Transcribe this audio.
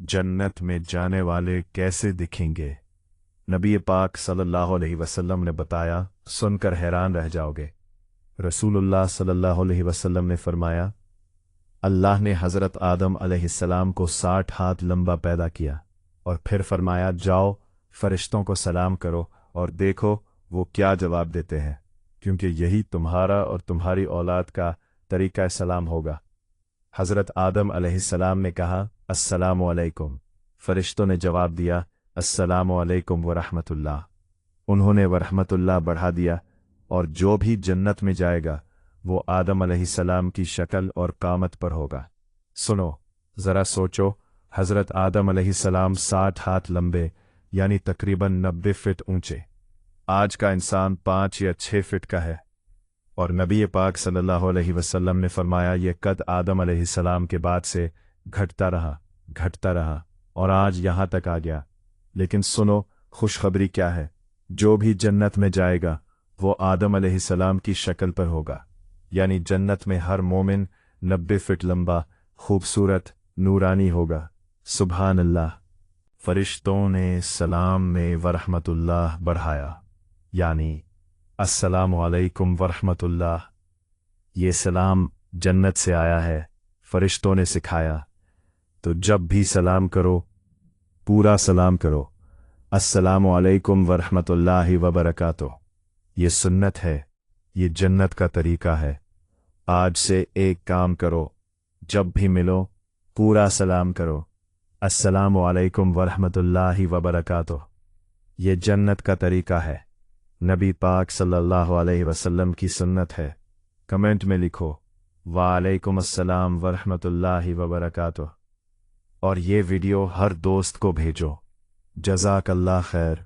जन्नत में जाने वाले कैसे दिखेंगे? नबी पाक सल्लल्लाहु अलैहि वसल्लम ने बताया, सुनकर हैरान रह जाओगे। रसूलुल्लाह सल्लल्लाहु अलैहि वसल्लम ने फरमाया, अल्लाह ने हज़रत आदम अलैहिस्सलाम को 60 हाथ लंबा पैदा किया और फिर फरमाया, जाओ फरिश्तों को सलाम करो और देखो वो क्या जवाब देते हैं, क्योंकि यही तुम्हारा और तुम्हारी औलाद का तरीका सलाम होगा। हज़रत आदम अलैहिस्सलाम ने कहा, अस्सलामु अलैकुम। फरिश्तों ने जवाब दिया, अस्सलामु अलैकुम व रहमतुल्लाह। उन्होंने व रहमतुल्लाह बढ़ा दिया, और जो भी जन्नत में जाएगा वो आदम अलैहिस्सलाम की शक्ल और कामत पर होगा। सुनो, ज़रा सोचो, हज़रत आदम अलैहिस्सलाम 60 हाथ लंबे यानी तकरीबन 90 फीट ऊंचे। आज का इंसान 5 या 6 फीट का है, और नबी पाक सल्लल्लाहु अलैहि वसल्लम ने फरमाया, ये कद आदम अलैहिस्सलाम के बाद से घटता रहा और आज यहाँ तक आ गया। लेकिन सुनो, खुशखबरी क्या है, जो भी जन्नत में जाएगा वो आदम अलैहिस्सलाम की शक्ल पर होगा, यानी जन्नत में हर मोमिन 90 फीट लंबा, खूबसूरत, नूरानी होगा। सुभान अल्लाह। फरिश्तों ने सलाम में वरहमतुल्लाह बढ़ाया, यानी अस्सलामु अलैकुम वरहमतुल्लाह। ये सलाम जन्नत से आया है, फरिश्तों ने सिखाया। तो जब भी सलाम करो, पूरा सलाम करो, अस्सलामु अलैकुम वरहमतुल्लाहि वबरकातुह। ये सुन्नत है, ये जन्नत का तरीका है। आज से एक काम करो, जब भी मिलो पूरा सलाम करो, अस्सलामु अलैकुम वरहमतुल्लाहि वबरकातुह। ये जन्नत का तरीका है, नबी पाक सल्लल्लाहु अलैहि वसल्लम की सुन्नत है। कमेंट में लिखो वालेकुम अस्सलाम वरहमतुल्लाहि वबरकातुह, और ये वीडियो हर दोस्त को भेजो। जज़ाकल्लाह खैर।